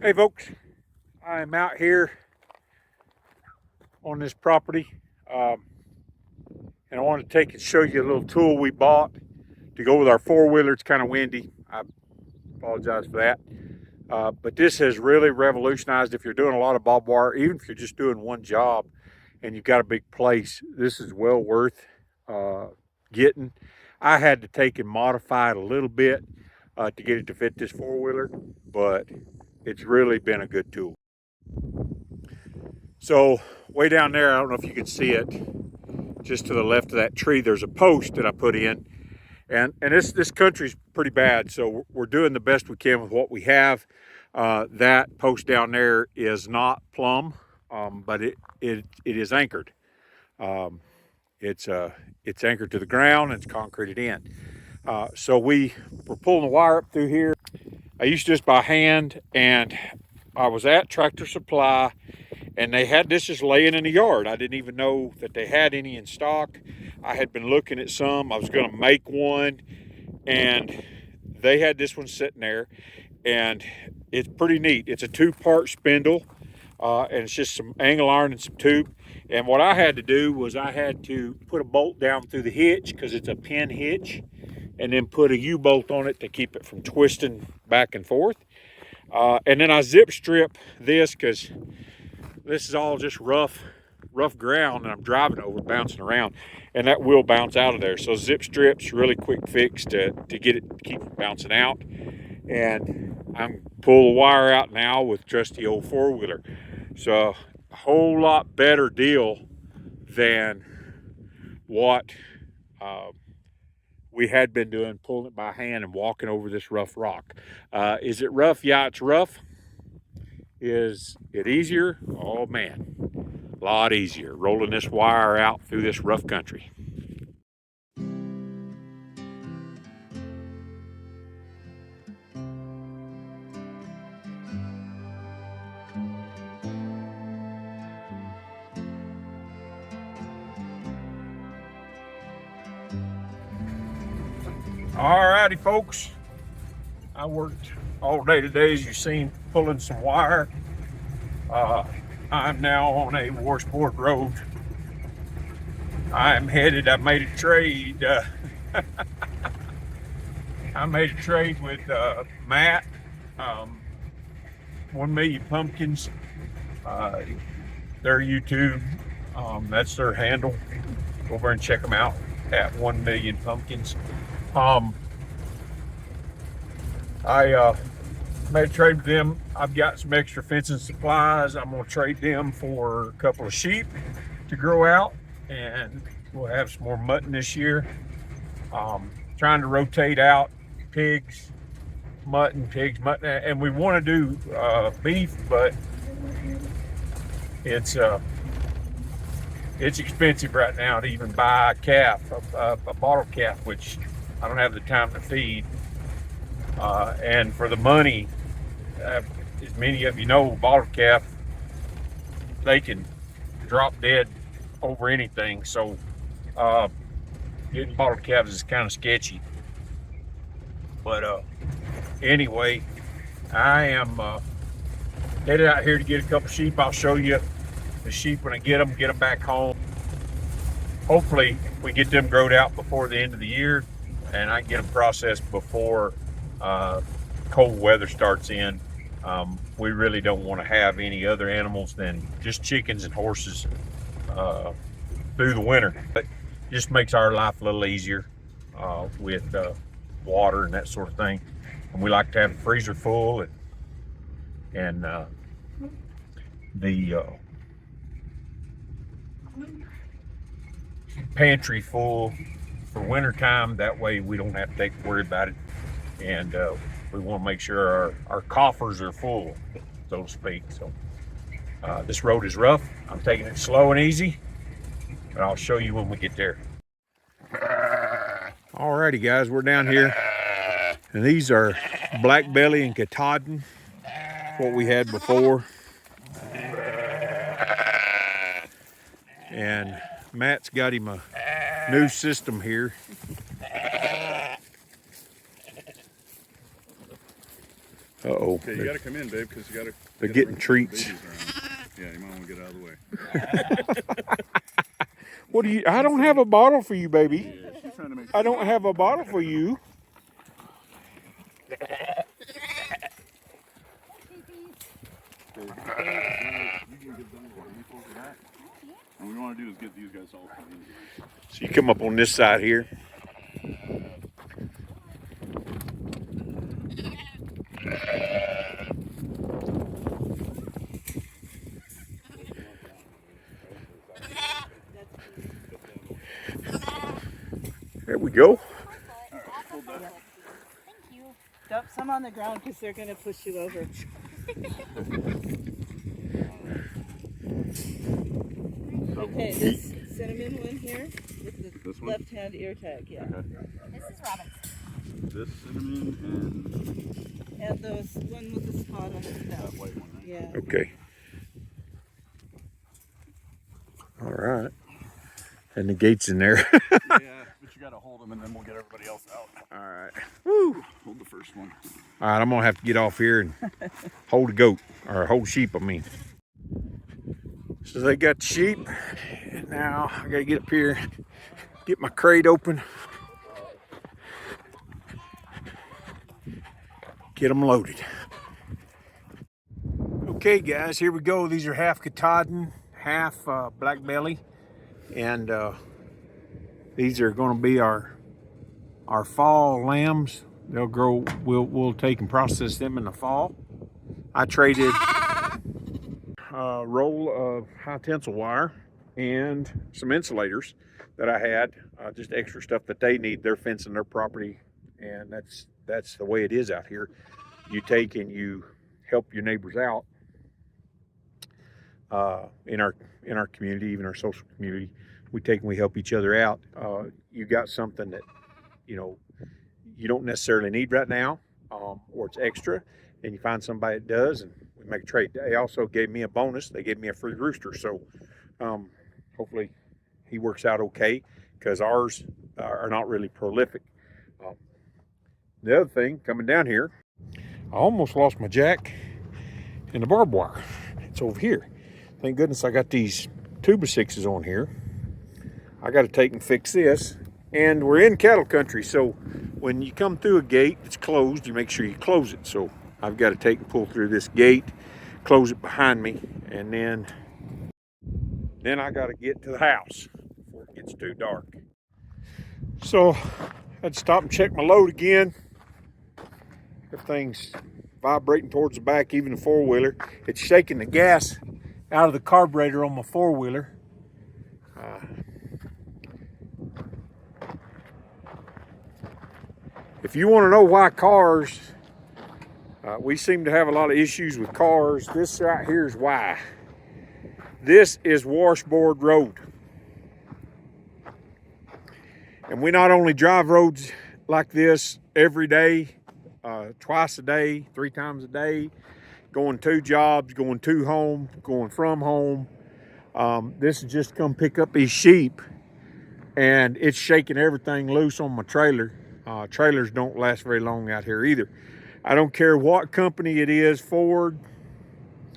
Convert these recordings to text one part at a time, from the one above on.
Hey folks, I'm out here on this property and I want to take and show you a little tool we bought to go with our four-wheeler. It's kind of windy, I apologize for that, but this has really revolutionized if you're doing a lot of barbed wire, even if you're just doing one job and you've got a big place. This is well worth getting. I had to take and modify it a little bit to get it to fit this four-wheeler, but it's really been a good tool. So way down there, I don't know if you can see it, just to the left of that tree, there's a post that I put in. And this country's pretty bad, so we're doing the best we can with what we have. That post down there is not plumb, but it is anchored. It's anchored to the ground and it's concreted in. So we're pulling the wire up through here. I used to just by hand, and I was at Tractor Supply and they had this just laying in the yard. I didn't even know that they had any in stock. I had been looking at some. I was going to make one, and they had this one sitting there, and it's pretty neat. It's a two-part spindle, and it's just some angle iron and some tube. And what I had to do was I had to put a bolt down through the hitch because it's a pin hitch, and then put a U-bolt on it to keep it from twisting back and forth. And then I zip strip this because this is all just rough ground and I'm driving over, bouncing around, and that will bounce out of there. So zip strips, really quick fix to get it, keep it bouncing out. And I'm pull the wire out now with trusty old four-wheeler. So a whole lot better deal than what we had been doing, pulling it by hand and walking over this rough rock. Is it rough? Yeah, it's rough. Is it easier? Oh man, a lot easier rolling this wire out through this rough country. Alrighty folks, I worked all day today, as you've seen, pulling some wire. I'm now on a washboard road. I made a trade. I made a trade with Matt, 1 Million Pumpkins. Their YouTube, that's their handle. Go over and check them out at 1 Million Pumpkins. I made a trade with them. I've got some extra fencing supplies. I'm gonna trade them for a couple of sheep to grow out, and we'll have some more mutton this year. Trying to rotate out pigs, mutton, and we want to do beef, but it's expensive right now to even buy a calf, a bottle calf, which I don't have the time to feed. And for the money, as many of you know, bottle calf, they can drop dead over anything. So getting bottle calves is kind of sketchy. But anyway, I am headed out here to get a couple sheep. I'll show you the sheep when I get them back home. Hopefully we get them growed out before the end of the year, and I can get them processed before cold weather starts in. We really don't want to have any other animals than just chickens and horses through the winter. It just makes our life a little easier with water and that sort of thing. And we like to have the freezer full and the pantry full for winter time. That way we don't have to worry about it. And we want to make sure our coffers are full, so to speak. So this road is rough. I'm taking it slow and easy, but I'll show you when we get there. Alrighty guys, we're down here, and these are black belly and Katahdin, what we had before. And Matt's got him a new system here. Uh-oh. Okay, you gotta come in, babe, because you gotta. They're getting treats. Yeah, you might want to get out of the way. What do you? I don't have a bottle for you, baby. Yeah, she's trying to make. I don't have a bottle for you. What we want to do is get these guys all clean. So you come up on this side here. There we go. Thank you. Dump some on the ground because they're going to push you over. Okay, this cinnamon one here with the left hand ear tag, yeah. Okay. This is Robin's. This cinnamon And those one with the spot on the and spout. that white one, right? Yeah. Okay. All right. And the gate's in there. Yeah, but you gotta hold them and then we'll get everybody else out. All right. Woo. Hold the first one. All right, I'm gonna have to get off here and hold a goat, or hold sheep, I mean. So they got the sheep, and now I gotta get up here, get my crate open, get them loaded. Okay guys, here we go. These are half Katahdin, half black belly, and these are gonna be our fall lambs. They'll grow, we'll take and process them in the fall. I traded a roll of high tensile wire and some insulators that I had, just extra stuff that they need. They're fencing their property, and that's the way it is out here. You take and you help your neighbors out in our community, even our social community. We take and we help each other out. You got something that, you know, you don't necessarily need right now, or it's extra, and you find somebody that does, and we make a trade. They also gave me a bonus. They gave me a free rooster, so hopefully he works out okay, because ours are not really prolific. The other thing, coming down here, I almost lost my jack in the barbed wire. It's over here. Thank goodness I got these 2x6s on here. I got to take and fix this. And we're in cattle country, so when you come through a gate that's closed, you make sure you close it. So I've got to take and pull through this gate, close it behind me, and then I got to get to the house before it gets too dark. So I had to stop and check my load again. Everything's vibrating towards the back, even the four-wheeler. It's shaking the gas out of the carburetor on my four-wheeler. If you want to know why cars, we seem to have a lot of issues with cars, this right here is why. This is washboard road. And we not only drive roads like this every day, twice a day, 3 times a day, going to jobs, going to home, going from home. This is just come pick up these sheep, and it's shaking everything loose on my trailer. Trailers don't last very long out here either. I don't care what company it is, Ford,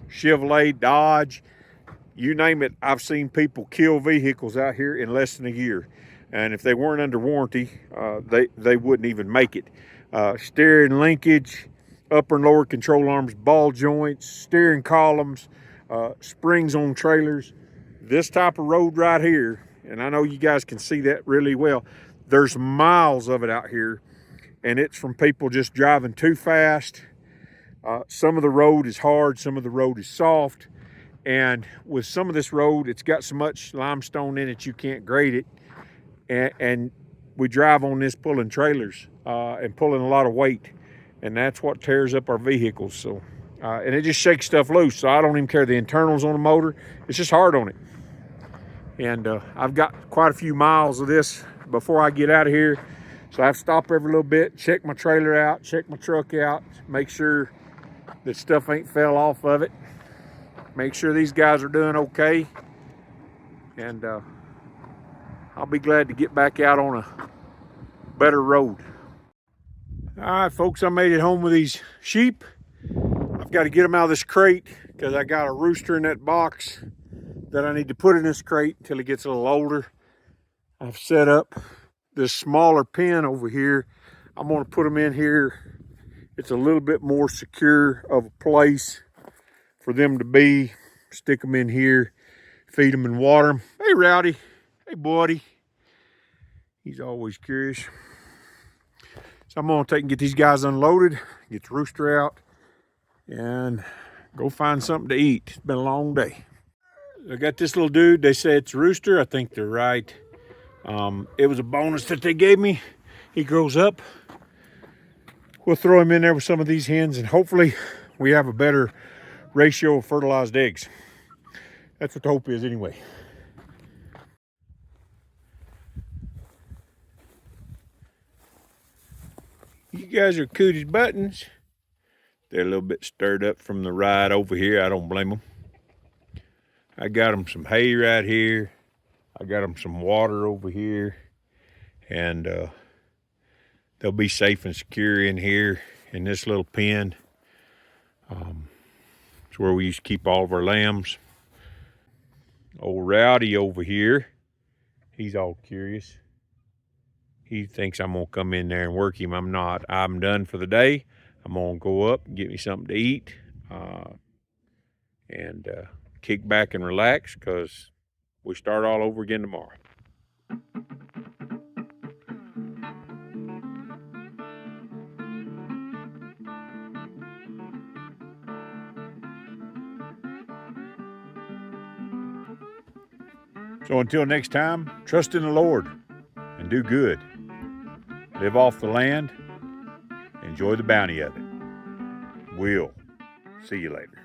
Chevrolet, Dodge, you name it. I've seen people kill vehicles out here in less than a year. And if they weren't under warranty, they wouldn't even make it. Steering linkage, upper and lower control arms, ball joints, steering columns, springs on trailers. This type of road right here, and I know you guys can see that really well, there's miles of it out here, and it's from people just driving too fast. Some of the road is hard, some of the road is soft, and with some of this road, it's got so much limestone in it you can't grade it, and we drive on this pulling trailers and pulling a lot of weight, and that's what tears up our vehicles. So and it just shakes stuff loose, so I don't even care the internals on the motor. It's just hard on it. And I've got quite a few miles of this before I get out of here, so I have to stop every little bit, check my trailer out, check my truck out, make sure that stuff ain't fell off of it, make sure these guys are doing okay, and I'll be glad to get back out on a better road. All right, folks, I made it home with these sheep. Got to get them out of this crate because I got a rooster in that box that I need to put in this crate until he gets a little older. I've set up this smaller pen over here. I'm going to put them in here. It's a little bit more secure of a place for them to be. Stick them in here, feed them and water them. Hey, Rowdy. Hey, buddy. He's always curious. So I'm going to take and get these guys unloaded, get the rooster out, and go find something to eat. It's been a long day. I got this little dude. They say it's a rooster. I think they're right. It was a bonus that they gave me. He grows up. We'll throw him in there with some of these hens, and hopefully we have a better ratio of fertilized eggs. That's what the hope is anyway. You guys are cooties buttons. They're a little bit stirred up from the ride over here. I don't blame them. I got them some hay right here. I got them some water over here. And they'll be safe and secure in here in this little pen. It's where we used to keep all of our lambs. Old Rowdy over here, he's all curious. He thinks I'm gonna come in there and work him. I'm not. I'm done for the day. I'm gonna go up and get me something to eat and kick back and relax because we start all over again tomorrow. So until next time, trust in the Lord and do good. Live off the land. Enjoy the bounty of it. We'll see you later.